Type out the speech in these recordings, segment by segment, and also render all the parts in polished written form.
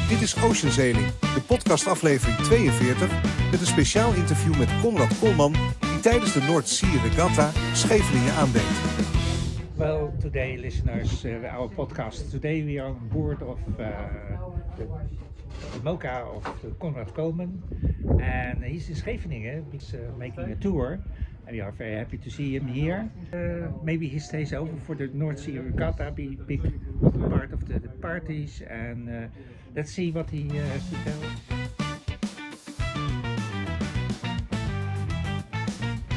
Dit is Oceanzailing, de podcastaflevering 42 met een speciaal interview met Conrad Colman die tijdens de North Sea Regatta Scheveningen aandeed. Well, today, listeners, our podcast. Today we are on board of the IMOCA of Conrad Colman, and he's in Scheveningen. He's making a tour, and we are very happy to see him here. Maybe he stays over for the North Sea Regatta, be big part of the parties, and let's see what he has to tell.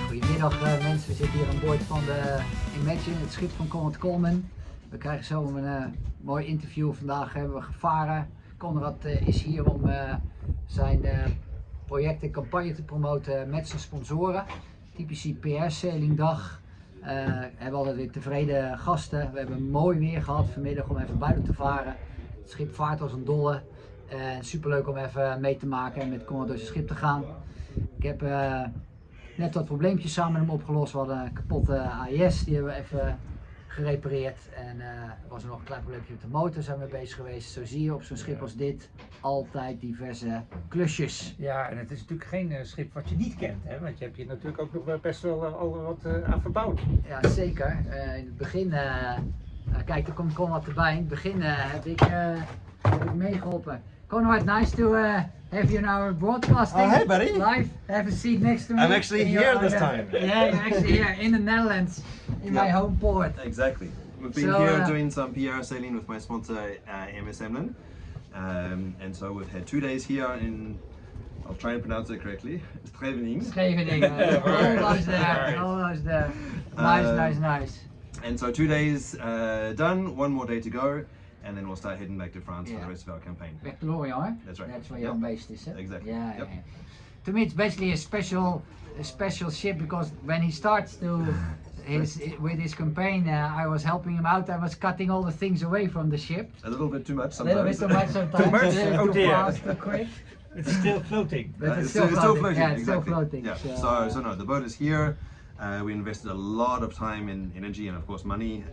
Goedemiddag mensen, we zitten hier aan boord van de Imagine, het schip van Conrad Colman. We krijgen zo een mooi interview. Vandaag hebben we gevaren. Conrad is hier om zijn project en campagne te promoten met zijn sponsoren. Typische PR-sailingdag. We hebben altijd weer tevreden gasten. We hebben mooi weer gehad vanmiddag om even buiten te varen. Het schip vaart als een dolle. Superleuk om even mee te maken en met Conrad door zijn schip te gaan. Ik heb net wat probleempjes samen met hem opgelost. We hadden een kapotte AIS, die hebben we even gerepareerd. En er was nog een klein probleempje met de motor, zijn we mee bezig geweest. Zo zie je op zo'n schip als dit altijd diverse klusjes. Ja, en het is natuurlijk geen schip wat je niet kent, hè? Want je hebt hier natuurlijk ook nog best wel al wat aan verbouwd. Ja, zeker. In het begin, kijk, er komt Conrad erbij. In het begin heb ik meegeholpen. Conrad, nice to have you in our broadcasting. Oh, hey, buddy. Live. Have a seat next to me. I'm actually here this time. Yeah, you're actually here in the Netherlands, in my home port. Exactly. We've been here doing some PR sailing with my sponsor MS Amlin. And so we've had 2 days here in, I'll try and pronounce it correctly, Scheveningen. Scheveningen, almost there, almost there. Nice. And so 2 days done, 1 more day to go. And then we'll start heading back to France for the rest of our campaign. Back to Lorient, That's right. That's where your home base is, huh? Exactly. Yeah, Yep. yeah. To me, it's basically a special ship because when he starts to with his campaign, I was helping him out. I was cutting all the things away from the ship. A little bit too much A little bit sometimes. too much sometimes. Too much? A little Oh too dear. fast, too quick. It's still floating. But It's still floating. Yeah, it's exactly. still floating. Yeah. So no, the boat is here. We invested a lot of time and energy and of course money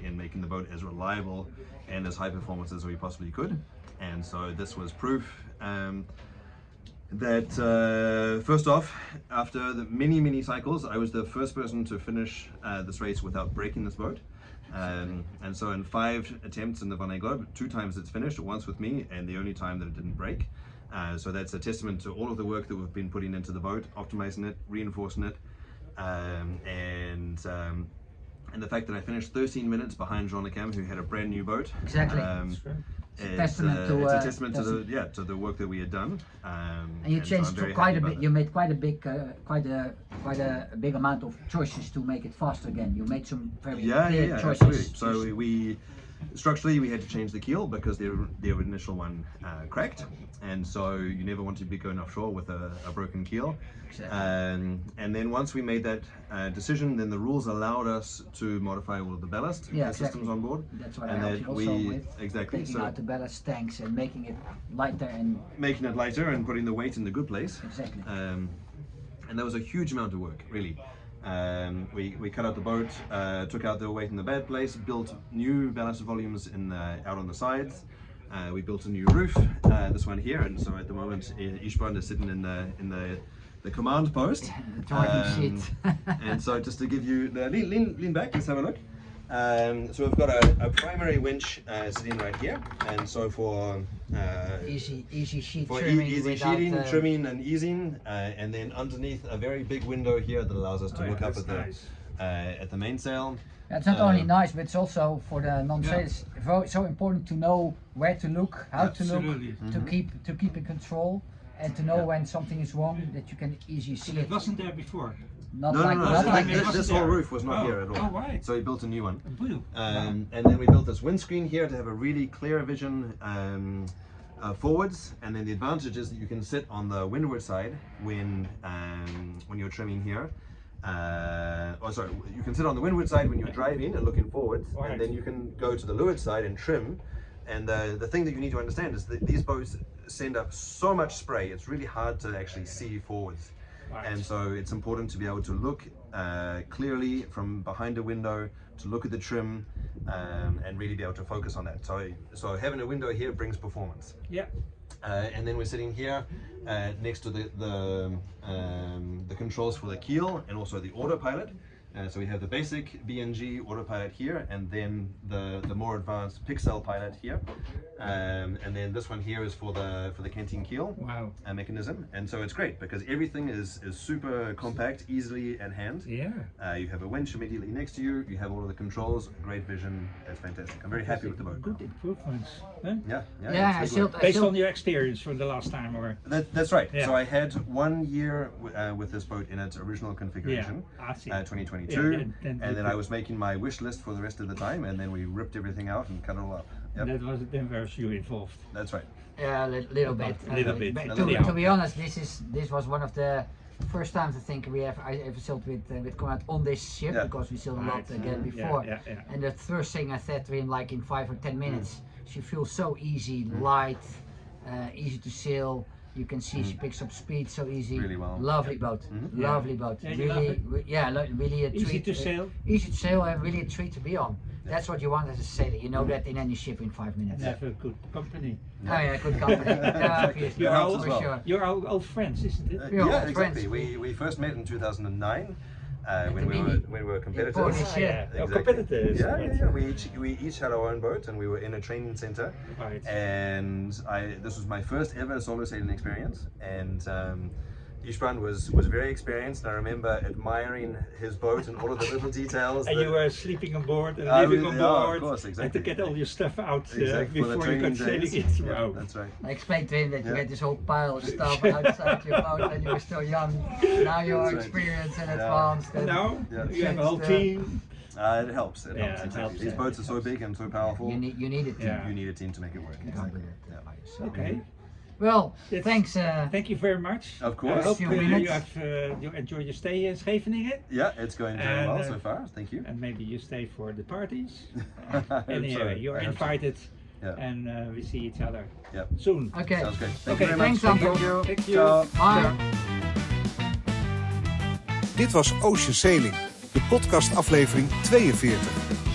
in making the boat as reliable and as high performance as we possibly could. And so this was proof that first off, after the many cycles, I was the first person to finish this race without breaking this boat. And so in 5 attempts in the Vendée Globe, 2 times it's finished, once with me and the only time that it didn't break. So that's a testament to all of the work that we've been putting into the boat, optimizing it, reinforcing it. And the fact that I finished 13 minutes behind Jean Cam, who had a brand new boat. Exactly. It's a testament to the work that we had done. And you changed so quite a bit. You made quite a big amount of choices to make it faster again. You made some very clear choices. Absolutely. So we structurally we had to change the keel because the initial one cracked, and so you never want to be going offshore with a broken keel. Exactly. And then once we made that decision, then the rules allowed us to modify all of the ballast systems on board. That's what and I helped you also with. Exactly. Taking out the ballast tanks and making it lighter and putting the weight in the good place. Exactly. And that was a huge amount of work, really. We cut out the boat, took out the weight in the bad place, built new ballast volumes out on the sides. We built a new roof, this one here, and so at the moment Ysbrand is sitting in the command post. The driving seat. And so just to give you the lean back, let's have a look. So we've got a primary winch sitting right here, and so for easy sheet for trimming, easy without, sheeting, trimming and easing, and then underneath a very big window here that allows us to look up at the mainsail. It's not only nice, but it's also for the non-sailors so important to know where to look, how to look, to keep in control, and to know when something is wrong, that you can easily see it. It wasn't there before. Not No, like this whole roof was not here at all. Oh, right. So we built a new one. And then we built this windscreen here to have a really clear vision forwards. And then the advantage is that you can sit on the windward side when you're trimming here. You can sit on the windward side when you're driving and looking forwards, and then you can go to the leeward side and trim. And the thing that you need to understand is that these boats send up so much spray, it's really hard to actually see forwards. Right. And so it's important to be able to look clearly from behind a window, to look at the trim, and really be able to focus on that. So having a window here brings performance. Yeah. And then we're sitting here next to the controls for the keel and also the autopilot. So we have the basic BNG autopilot here, and then the more advanced Pixel pilot here, and then this one here is for the canteen keel mechanism. And so it's great because everything is super compact, easily at hand. Yeah. You have a winch immediately next to you. You have all of the controls, great vision. It's fantastic. I'm very happy with the boat. Good improvements. Huh? Yeah, it's good. Based on your experience from the last time, or? That's right. Yeah. So I had 1 year with this boat in its original configuration, I see. 2022, Yeah, and then I was making my wish list for the rest of the time, and then we ripped everything out and cut it all up. Yep. That was then was you involved. That's right. Yeah, little bit. Little bit. But Little to be honest, this was one of the first times I think I ever sailed with Conrad on this ship, because we sailed a lot again before. Yeah. And the first thing I said to him, like in 5 or 10 minutes, she feels so easy, light, easy to sail. You can see she picks up speed so easy. Really well. Lovely boat. Lovely boat. Yeah, you love it? Really a treat. Easy to sail. Easy to sail and really a treat to be on. That's what you want as a sailor. You know that in any ship in 5 minutes. And have a good company. Oh yeah, good company. Obviously, You're helps all, as well. sure. you're all old friends, isn't it? We're all Yeah, friends. exactly. We first met in 2009, when we were competitors. Polish, yeah. Oh, competitors. Yeah. We each had our own boat, and we were in a training center. Right. And this was my first ever solo sailing experience, and Ysbrand was very experienced. And I remember admiring his boat and all of the little details. And that- you were sleeping on board and I living was- on yeah, of board, course, and exactly. to get all your stuff out Exactly, for the before you training got sailing days. it. Yeah, Wow. that's right. I explained to him that you had this whole pile of stuff outside your boat and you were still young. Now you're That's right. experienced and Yeah. advanced. And Now Yeah. you have a whole Changed, team. It helps. It Yeah, helps. it Exactly. helps, These yeah. boats are so big and so powerful. you need it. Yeah. You need a team to make it work. You can't do Exactly. that by yourself. Okay. Well, Yes. thanks. Thank you very much. Of course. I hope Few you minutes. have you enjoyed your stay in Scheveningen, Yeah, it's going very And, well so far. Thank you. and maybe you stay for the parties. I hope so. Anyway, you're I hope so. invited, Yeah. and we see each other Yep. soon. Okay. Sounds great. Thank Okay, you very thanks, much. Anton. Thank you. Ciao. Bye. Dit was Ocean Sailing, de podcastaflevering 42.